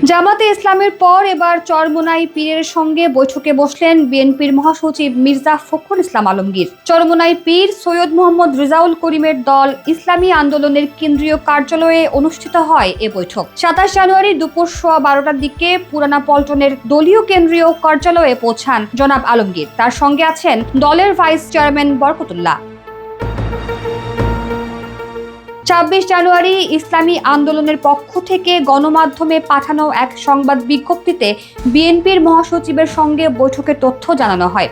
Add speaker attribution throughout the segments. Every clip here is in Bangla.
Speaker 1: জামাতে ইসলামের পর এবার চরমোনাই পীরের সঙ্গে বৈঠকে বসলেন বিএনপির মহাসচিব মির্জা ফখরুল ইসলাম আলমগীর। চরমোনাই পীর সৈয়দ মোহাম্মদ রেজাউল করিমের দল ইসলামী আন্দোলনের কেন্দ্রীয় কার্যালয়ে অনুষ্ঠিত হয় এ বৈঠক। ২৭ জানুয়ারি দুপুর ১২টার দিকে পুরানা পল্টনের দলীয় কেন্দ্রীয় কার্যালয়ে পৌঁছান জনাব আলমগীর। তার সঙ্গে আছেন দলের ভাইস চেয়ারম্যান বরকতুল্লাহ। ২৬ জানুয়ারি ইসলামী আন্দোলনের পক্ষ থেকে গণমাধ্যমে পাঠানো এক সংবাদ বিজ্ঞপ্তিতে বিএনপির মহাসচিবের সঙ্গে বৈঠকের তথ্য জানানো হয়।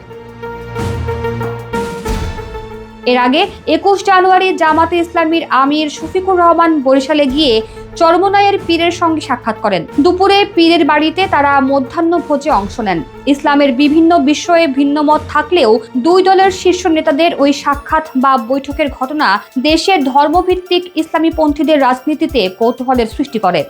Speaker 1: এর আগে ২১ জানুয়ারি জামাতে ইসলামীর আমির শফিকুর রহমান বরিশালে গিয়ে চরমোনাইয়ের পীরের সঙ্গে সাক্ষাৎ করেন। দুপুরে পীরের বাড়িতে তারা মধ্যাহ্নভোজে অংশ নেন। ইসলামের বিভিন্ন বিষয়ে ভিন্নমত থাকলেও দুই দলের শীর্ষ নেতাদের ওই সাক্ষাৎ বা বৈঠকের ঘটনা দেশের ধর্মভিত্তিক ইসলামীপন্থীদের রাজনীতিতে কৌতূহলের সৃষ্টি করে।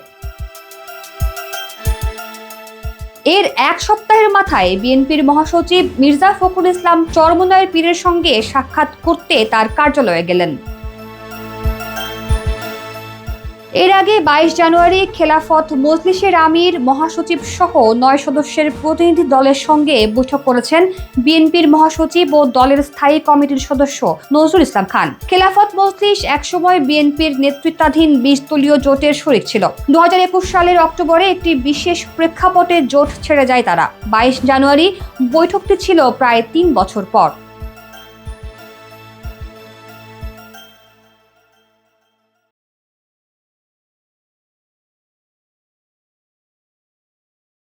Speaker 1: এর এক সপ্তাহের মাথায় বিএনপির মহাসচিব মির্জা ফখরুল ইসলাম চরমোনাইয়ের পীরের সঙ্গে সাক্ষাৎ করতে তার কার্যালয়ে গেলেন। এর আগে ২২ জানুয়ারি খেলাফত মজলিসের আমির, মহাসচিব সহ ৯ সদস্যের প্রতিনিধি দলের সঙ্গে বৈঠক করেছেন বিএনপির মহাসচিব ও দলের স্থায়ী কমিটির সদস্য নজরুল ইসলাম খান। খেলাফত মজলিস একসময় বিএনপির নেতৃত্বাধীন ২০ দলীয় জোটের শরিক ছিল। ২০২১ সালের অক্টোবরে একটি বিশেষ প্রেক্ষাপটে জোট ছেড়ে যায় তারা। ২২ জানুয়ারি বৈঠকটি ছিল প্রায় ৩ বছর পর।